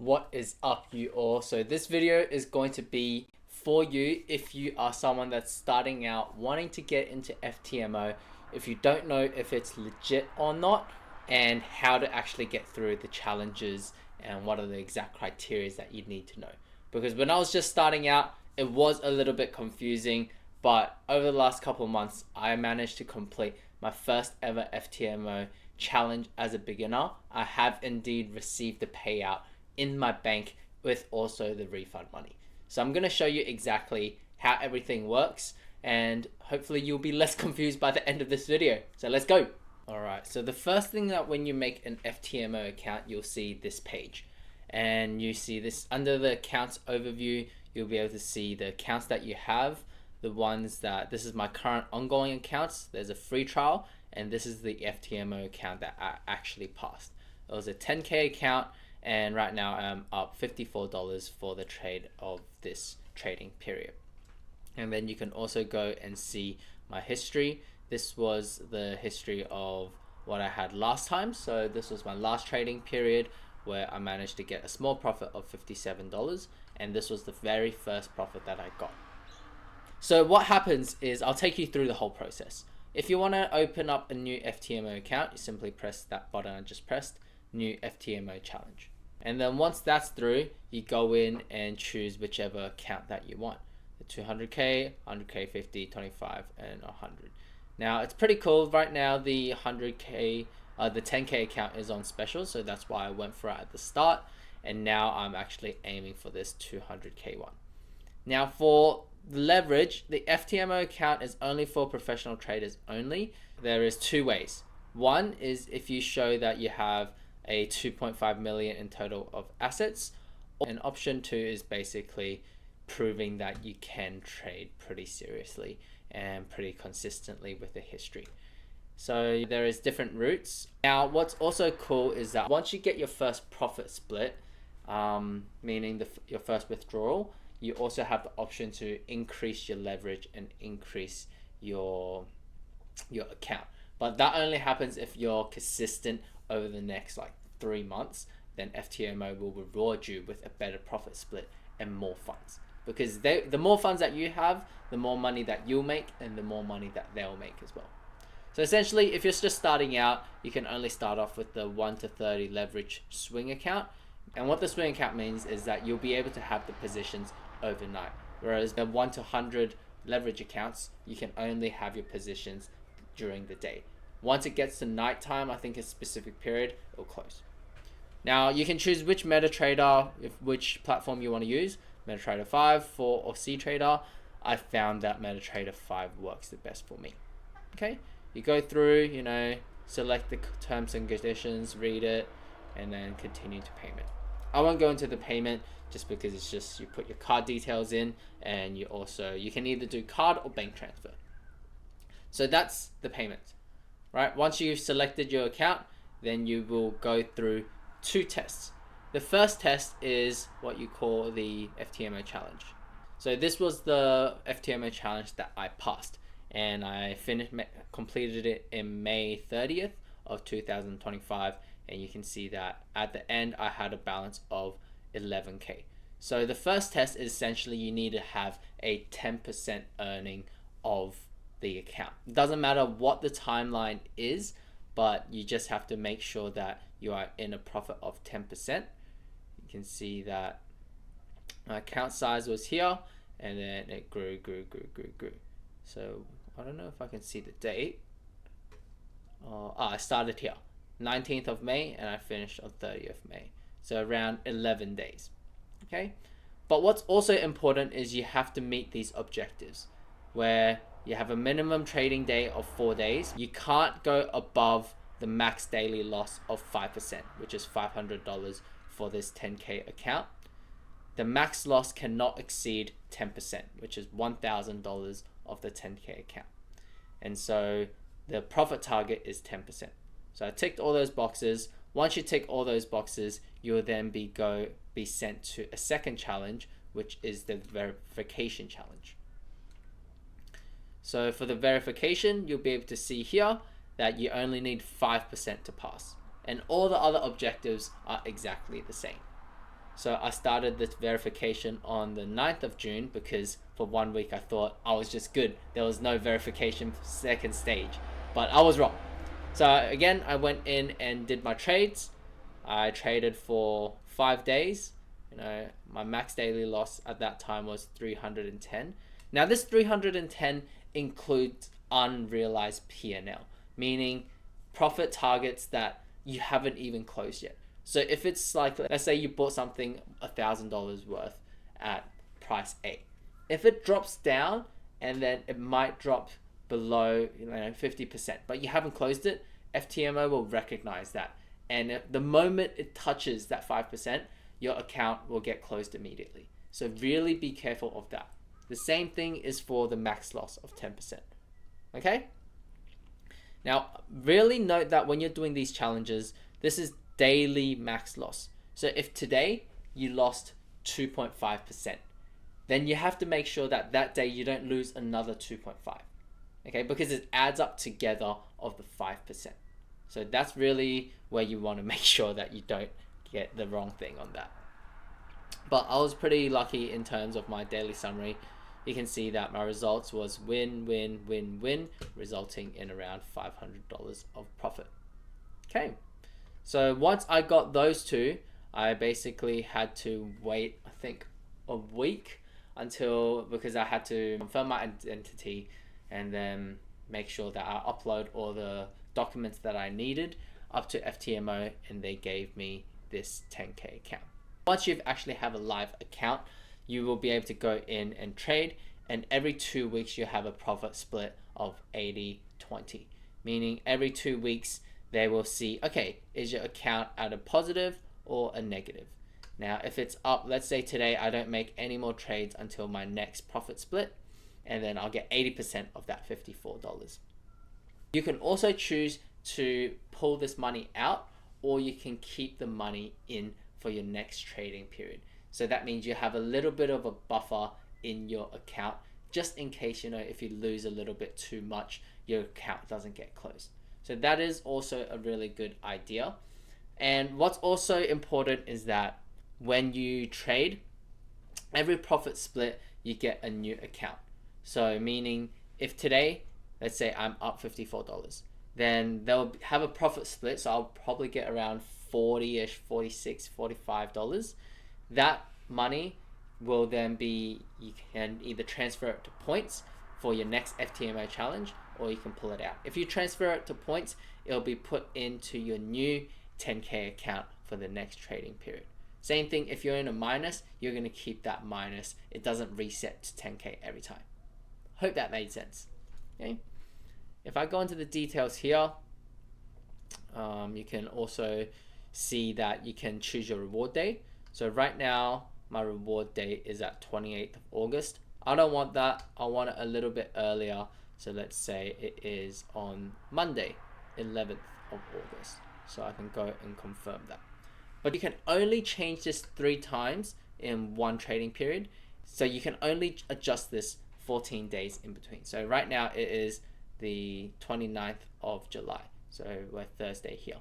What is up, you all? So this video is going to be for you if you are someone that's starting out wanting to get into FTMO, if you don't know if it's legit or not, and how to actually get through the challenges and what are the exact criteria that you need to know. Because when I was just starting out, it was a little bit confusing, but over the last couple of months, I managed to complete my first ever FTMO challenge as a beginner. I have indeed received the payout in my bank with also the refund money. So I'm going to show you exactly how everything works, and hopefully you'll be less confused by the end of this video. So let's go. Alright, so the first thing that when you make an FTMO account, you'll see this page. And you see this under the accounts overview, you'll be able to see the accounts that you have, the ones that, this is my current ongoing accounts, there's a free trial, and this is the FTMO account that I actually passed. It was a 10K account, and right now I'm up $54 for the trade of this trading period. And then you can also go and see my history. This was the history of what I had last time. So this was my last trading period where I managed to get a small profit of $57, and this was the very first profit that I got. So what happens is I'll take you through the whole process. If you want to open up a new FTMO account, you simply press that button I just pressed, new FTMO challenge. And then once that's through, you go in and choose whichever account that you want. The 200K, 100K, 50, 25, and 100. Now it's pretty cool. Right now the 100K, the 10K account is on special, so that's why I went for it at the start. And now I'm actually aiming for this 200K one. Now for the leverage, the FTMO account is only for professional traders only. There is two ways. One is if you show that you have a 2.5 million in total of assets. And option two is basically proving that you can trade pretty seriously and pretty consistently with a history. So there is different routes. Now what's also cool is that once you get your first profit split, meaning your first withdrawal, you also have the option to increase your leverage and increase your account. But that only happens if you're consistent over the next like 3 months. Then FTMO will reward you with a better profit split and more funds, because the more funds that you have, the more money that you'll make and the more money that they'll make as well. So essentially, if you're just starting out, you can only start off with the 1 to 30 leverage swing account. And what the swing account means is that you'll be able to have the positions overnight, whereas the 1 to 100 leverage accounts, you can only have your positions during the day. Once it gets to nighttime, I think a specific period, it'll close. Now you can choose which MetaTrader, which platform you want to use, MetaTrader 5, 4, or CTrader. I found that MetaTrader 5 works the best for me. Okay, you go through, select the terms and conditions, read it, and then continue to payment. I won't go into the payment just because it's just you put your card details in, and you can either do card or bank transfer. So that's the payment. Right, once you've selected your account, then you will go through 2 tests. The first test is what you call the FTMO challenge. So this was the FTMO challenge that I passed, and I completed it in May 30th of 2025, and you can see that at the end I had a balance of 11K. So the first test is essentially you need to have a 10% earning of the account. It doesn't matter what the timeline is, but you just have to make sure that you are in a profit of 10%. You can see that my account size was here, and then it grew. So I don't know if I can see the date. I started here 19th of May and I finished on 30th May, so around 11 days. Okay, but what's also important is you have to meet these objectives where you have a minimum trading day of 4 days. You can't go above the max daily loss of 5%, which is $500 for this 10K account. The max loss cannot exceed 10%, which is $1,000 of the 10K account. And so the profit target is 10%. So I ticked all those boxes. Once you tick all those boxes, you will then be sent to a second challenge, which is the verification challenge. So for the verification, you'll be able to see here that you only need 5% to pass, and all the other objectives are exactly the same. So I started this verification on the 9th of June because for 1 week I thought I was just good. There was no verification second stage, but I was wrong. So again, I went in and did my trades. I traded for 5 days. My max daily loss at that time was 310. Now this 310 includes unrealized P&L, meaning profit targets that you haven't even closed yet. So if it's like, let's say you bought something $1,000 worth at price A, if it drops down and then it might drop below 50%, but you haven't closed it, FTMO will recognize that. And the moment it touches that 5%, your account will get closed immediately. So really be careful of that. The same thing is for the max loss of 10%. Okay? Now, really note that when you're doing these challenges, this is daily max loss. So if today you lost 2.5%, then you have to make sure that that day you don't lose another 2.5. Okay? Because it adds up together of the 5%. So that's really where you want to make sure that you don't get the wrong thing on that. But I was pretty lucky in terms of my daily summary. You can see that my results was win, win, win, win, resulting in around $500 of profit. Okay, so once I got those two, I basically had to wait, I think, a week because I had to confirm my identity and then make sure that I upload all the documents that I needed up to FTMO, and they gave me this 10K account. Once you actually have a live account, you will be able to go in and trade, and every 2 weeks you have a profit split of 80-20, meaning every 2 weeks they will see, okay, is your account at a positive or a negative? Now if it's up, let's say today I don't make any more trades until my next profit split, and then I'll get 80% of that $54. You can also choose to pull this money out, or you can keep the money in for your next trading period. So that means you have a little bit of a buffer in your account, just in case, if you lose a little bit too much, your account doesn't get closed. So that is also a really good idea. And what's also important is that when you trade, every profit split, you get a new account. So meaning if today, let's say I'm up $54, then they'll have a profit split. So I'll probably get around 40-ish, $46, $45. That money will then be, you can either transfer it to points for your next FTMO challenge, or you can pull it out. If you transfer it to points, it'll be put into your new 10K account for the next trading period. Same thing, if you're in a minus, you're going to keep that minus. It doesn't reset to 10K every time. Hope that made sense. Okay. If I go into the details here, you can also see that you can choose your reward day. So right now, my reward date is at 28th of August. I don't want that. I want it a little bit earlier. So let's say it is on Monday, 11th of August. So I can go and confirm that. But you can only change this 3 times in one trading period. So you can only adjust this 14 days in between. So right now it is the 29th of July. So we're Thursday here.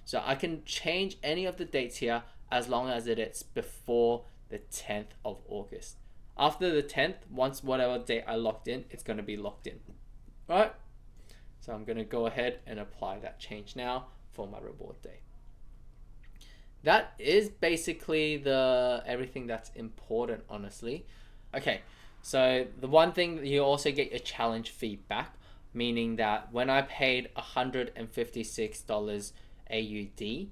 So I can change any of the dates here as long as it's before the 10th of August. After the 10th, once whatever date I locked in, it's going to be locked in. All right? So I'm going to go ahead and apply that change now for my reward day. That is basically everything that's important, honestly. Okay, so the one thing, you also get your challenge fee back, meaning that when I paid $156 AUD,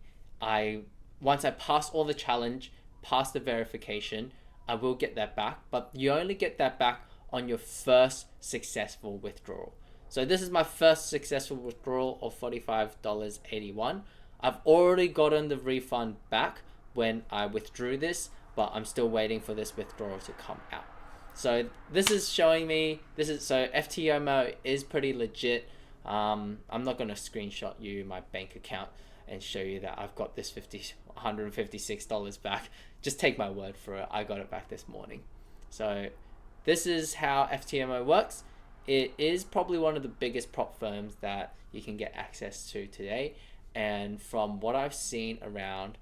once I pass all the challenge, pass the verification, I will get that back, but you only get that back on your first successful withdrawal. So this is my first successful withdrawal of $45.81. I've already gotten the refund back when I withdrew this, but I'm still waiting for this withdrawal to come out. So this is showing me, so FTMO is pretty legit. I'm not going to screenshot you my bank account and show you that I've got this $156 back. Just take my word for it. I got it back this morning. So this is how FTMO works. It is probably one of the biggest prop firms that you can get access to today. And from what I've seen around,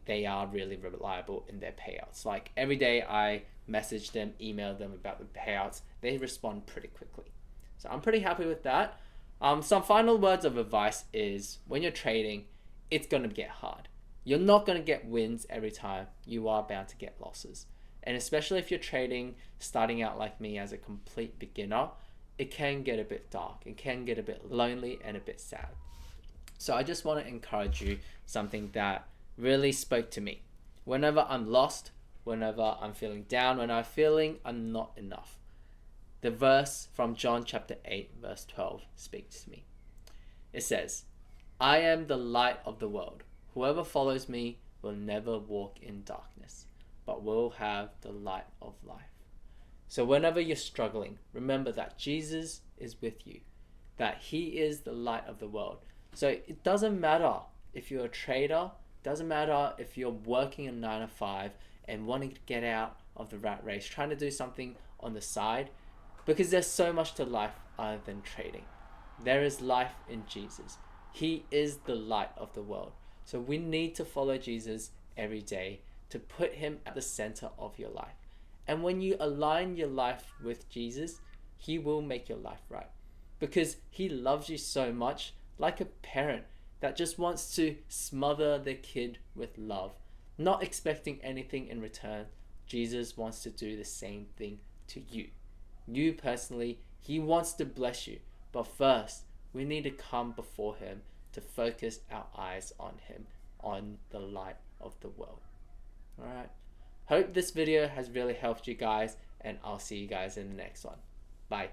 they are really reliable in their payouts. Like every day I message them, email them about the payouts, they respond pretty quickly. So I'm pretty happy with that. Some final words of advice is when you're trading, it's going to get hard. You're not going to get wins every time. You are bound to get losses. And especially if you're trading, starting out like me as a complete beginner, it can get a bit dark. It can get a bit lonely and a bit sad. So I just want to encourage you something that really spoke to me. Whenever I'm lost, whenever I'm feeling down, when I'm feeling I'm not enough, the verse from John chapter 8 verse 12 speaks to me. It says, I am the light of the world. Whoever follows me will never walk in darkness, but will have the light of life. So whenever you're struggling, remember that Jesus is with you, that he is the light of the world. So it doesn't matter if you're a trader, doesn't matter if you're working a 9 to 5 and wanting to get out of the rat race, trying to do something on the side, because there's so much to life other than trading. There is life in Jesus. He is the light of the world. So we need to follow Jesus every day to put him at the center of your life. And when you align your life with Jesus, he will make your life right. Because he loves you so much, like a parent that just wants to smother their kid with love, not expecting anything in return. Jesus wants to do the same thing to you. You personally, he wants to bless you. But first, we need to come before him to focus our eyes on him, on the light of the world. Alright, hope this video has really helped you guys, and I'll see you guys in the next one. Bye.